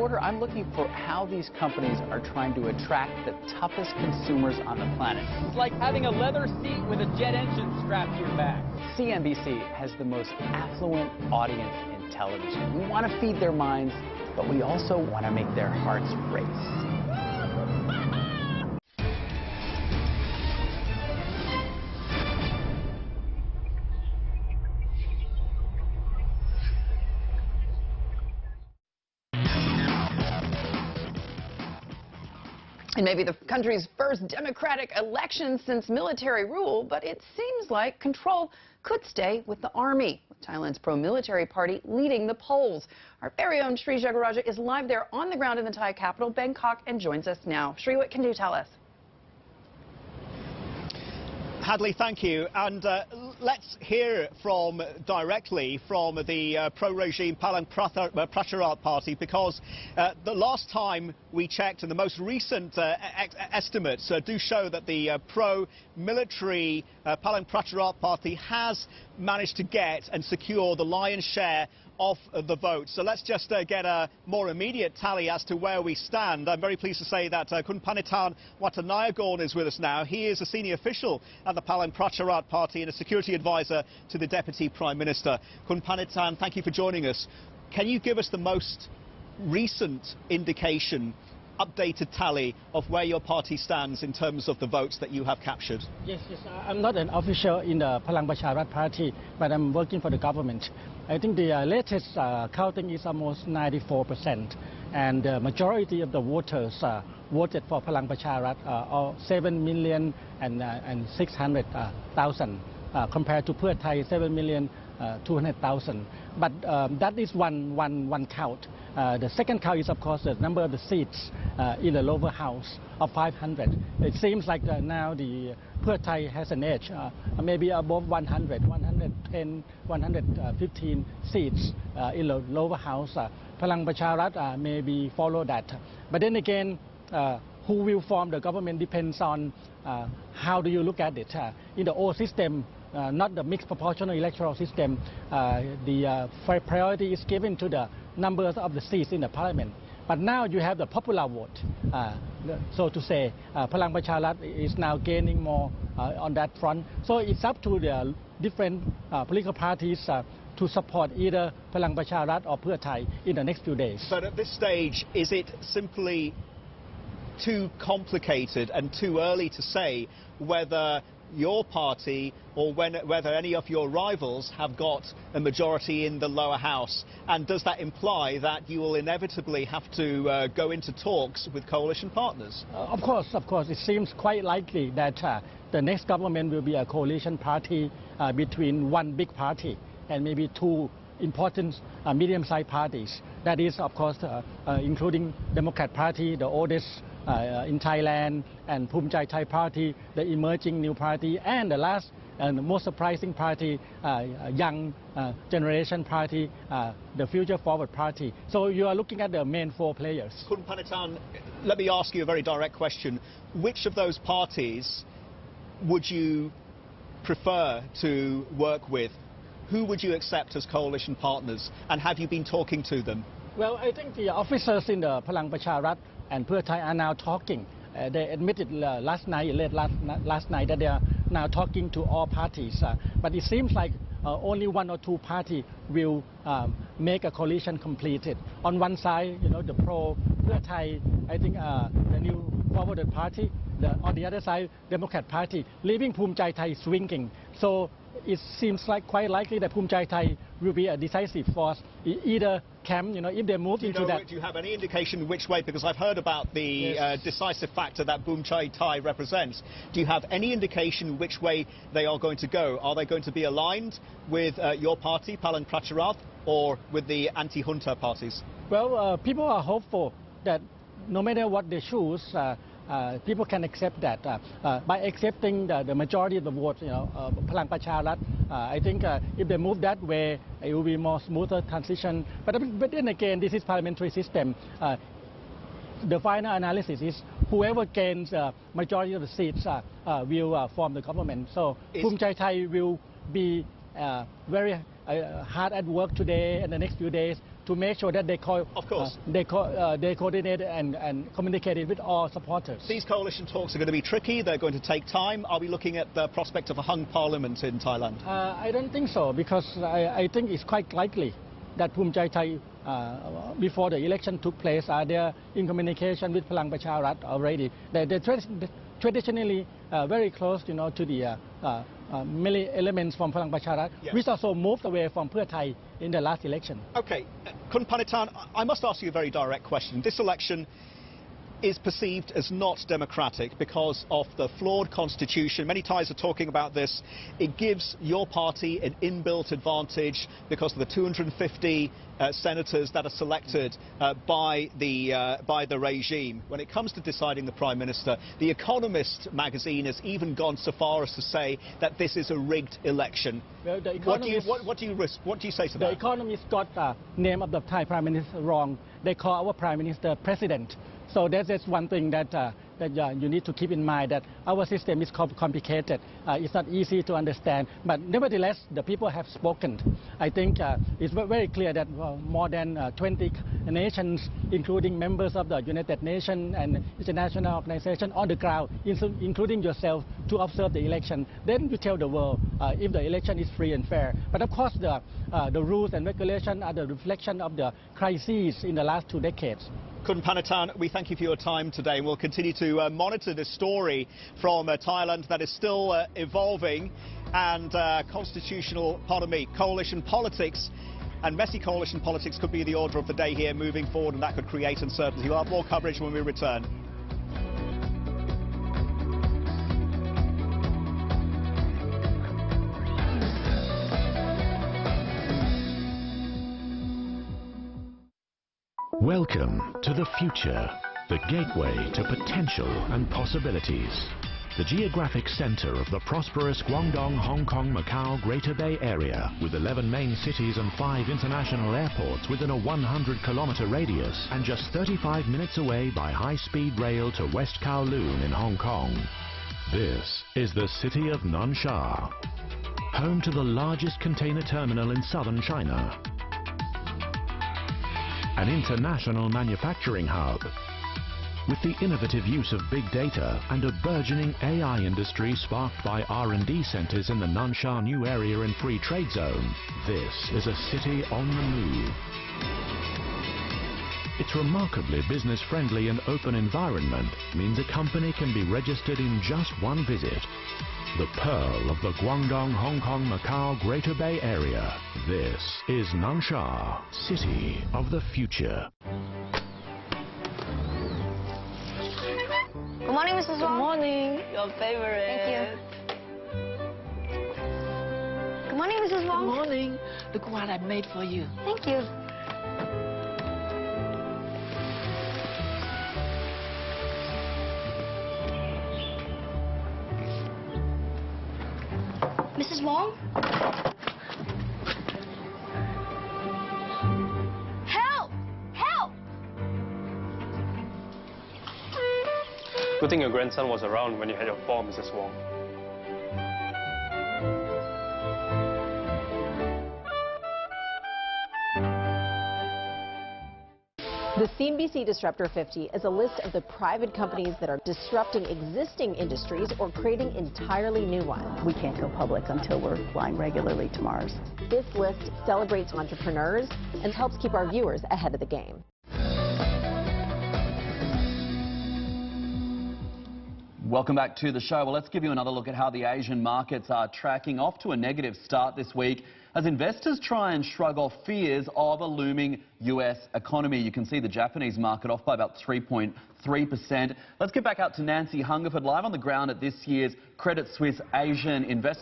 reporter, I'm looking for how these companies are trying to attract the toughest consumers on the planet. It's like having a leather seat with a jet engine strapped to your back. CNBC has the most affluent audience in television. We want to feed their minds, but we also want to make their hearts race. And maybe the country's first democratic election since military rule, but it seems like control could stay with the army, with Thailand's pro-military party leading the polls. Our very own Sri Jagaraja is live there on the ground in the Thai capital, Bangkok, and joins us now. Sri, what can you tell us? Hadley, thank you. And let's hear directly from the pro-regime Palang Pracharat Party, because the last time we checked and the most recent estimates do show that the pro-military Palang Pracharat Party has managed to get and secure the lion's share of the vote. So let's just get a more immediate tally as to where we stand. I'm very pleased to say that Kun Panitan Watanayagon is with us now. He is a senior official at the Palang Pracharat Party and a security advisor to the Deputy Prime Minister. Kun Panitan, thank you for joining us. Can you give us the most recent indication, updated tally of where your party stands in terms of the votes that you have captured? Yes, I'm not an official in the Palang Pracharat Party, but I'm working for the government. I think the latest counting is almost 94%, and the majority of the voters voted for Palang Pracharat, 7,600,000, compared to Pheu Thai 7,200,000. But that is one count. The second count is, of course, the number of the seats in the lower house of 500. It seems like now the Pheu Thai has an edge, maybe above 100, 110, 115 seats in the lower house. Palang Pracharat maybe follow that. But then again, who will form the government depends on how do you look at it. In the old system, not the mixed proportional electoral system, the priority is given to the numbers of the seats in the parliament. But now you have the popular vote, so to say. Palang Pracharat is now gaining more on that front. So it's up to the different political parties to support either Palang Pracharat or Pheu Thai in the next few days. But at this stage, is it simply too complicated and too early to say whether your party or whether any of your rivals have got a majority in the lower house? And does that imply that you will inevitably have to go into talks with coalition partners? Of course. It seems quite likely that the next government will be a coalition party between one big party and maybe two important medium-sized parties. That is, of course, including Democrat Party, the oldest in Thailand, and Phumjai Thai Party, the emerging new party, and the last and the most surprising party, young generation party, the Future Forward Party. So you are looking at the main four players. Kun Panitan, let me ask you a very direct question. Which of those parties would you prefer to work with? Who would you accept as coalition partners, and have you been talking to them? Well, I think the officers in the Palang Pracharat and Pheu Thai are now talking. They admitted late last night that they are now talking to all parties. But it seems like only one or two parties will make a coalition completed. On one side, the pro-Pheu Thai, I think the new forwarded party. On the other side, Democrat Party, leaving Phumjai Thai swinging. So it seems like quite likely that Phumjai Thai will be a decisive force. Either camp, if they move into that. Do you have any indication which way? Because I've heard about the decisive factor that Phumjai Thai represents. Do you have any indication which way they are going to go? Are they going to be aligned with your party, Palang Pracharat, or with the anti-junta parties? Well, people are hopeful that no matter what they choose, people can accept that. By accepting the majority of the vote, Palang Pracharat, I think if they move that way, it will be more smoother transition. But then again, this is parliamentary system. The final analysis is whoever gains majority of the seats will form the government. So Phumjai Thai will be very hard at work today and the next few days to make sure that they Of course. they coordinate and communicate with all supporters. These coalition talks are going to be tricky. They're going to take time. Are we looking at the prospect of a hung parliament in Thailand? I don't think so, because I think it's quite likely that Phum Chai Thai, before the election took place, they're in communication with Palang Pracharat already. They're traditionally very close, to the many elements from Palang Pracharat, yes, which also moved away from Pheu Thai in the last election. Okay, Kun Panitan, I must ask you a very direct question. This election is perceived as not democratic because of the flawed constitution. Many Thais are talking about this. It gives your party an inbuilt advantage because of the 250 senators that are selected by the regime. When it comes to deciding the Prime Minister, The Economist magazine has even gone so far as to say that this is a rigged election. Well, what do you say to that? The Economist got the name of the Thai Prime Minister wrong. They call our Prime Minister President. So that's one thing that you need to keep in mind, that our system is complicated. It's not easy to understand. But nevertheless, the people have spoken. I think it's very clear that more than 20 nations, including members of the United Nations and international organizations on the ground, including yourself, to observe the election. Then you tell the world if the election is free and fair. But of course, the rules and regulations are the reflection of the crises in the last 2 decades. Kun Panitan, we thank you for your time today. We'll continue to monitor this story from Thailand that is still evolving, and coalition politics and messy coalition politics could be the order of the day here moving forward, and that could create uncertainty. We'll have more coverage when we return. Welcome to the future, the gateway to potential and possibilities. The geographic center of the prosperous Guangdong, Hong Kong, Macau, Greater Bay Area, with 11 main cities and 5 international airports within a 100-kilometer radius, and just 35 minutes away by high-speed rail to West Kowloon in Hong Kong. This is the city of Nansha, home to the largest container terminal in southern China, an international manufacturing hub, with the innovative use of big data and a burgeoning AI industry sparked by R&D centers in the Nansha New Area and Free Trade Zone. This is a city on the move. Its remarkably business-friendly and open environment means a company can be registered in just one visit. The pearl of the Guangdong, Hong Kong, Macau, Greater Bay Area. This is Nansha, city of the future. Good morning, Mrs. Wong. Good morning. Your favorite. Thank you. Good morning, Mrs. Wong. Good morning. Look what I made for you. Thank you. Mrs. Wong? Help! Help! Good thing your grandson was around when you had your fall, Mrs. Wong. The CNBC Disruptor 50 is a list of the private companies that are disrupting existing industries or creating entirely new ones. We can't go public until we're flying regularly to Mars. This list celebrates entrepreneurs and helps keep our viewers ahead of the game. Welcome back to the show. Well, let's give you another look at how the Asian markets are tracking, off to a negative start this week as investors try and shrug off fears of a looming US economy. You can see the Japanese market off by about 3.3%. Let's get back out to Nancy Hungerford, live on the ground at this year's Credit Suisse Asian Investment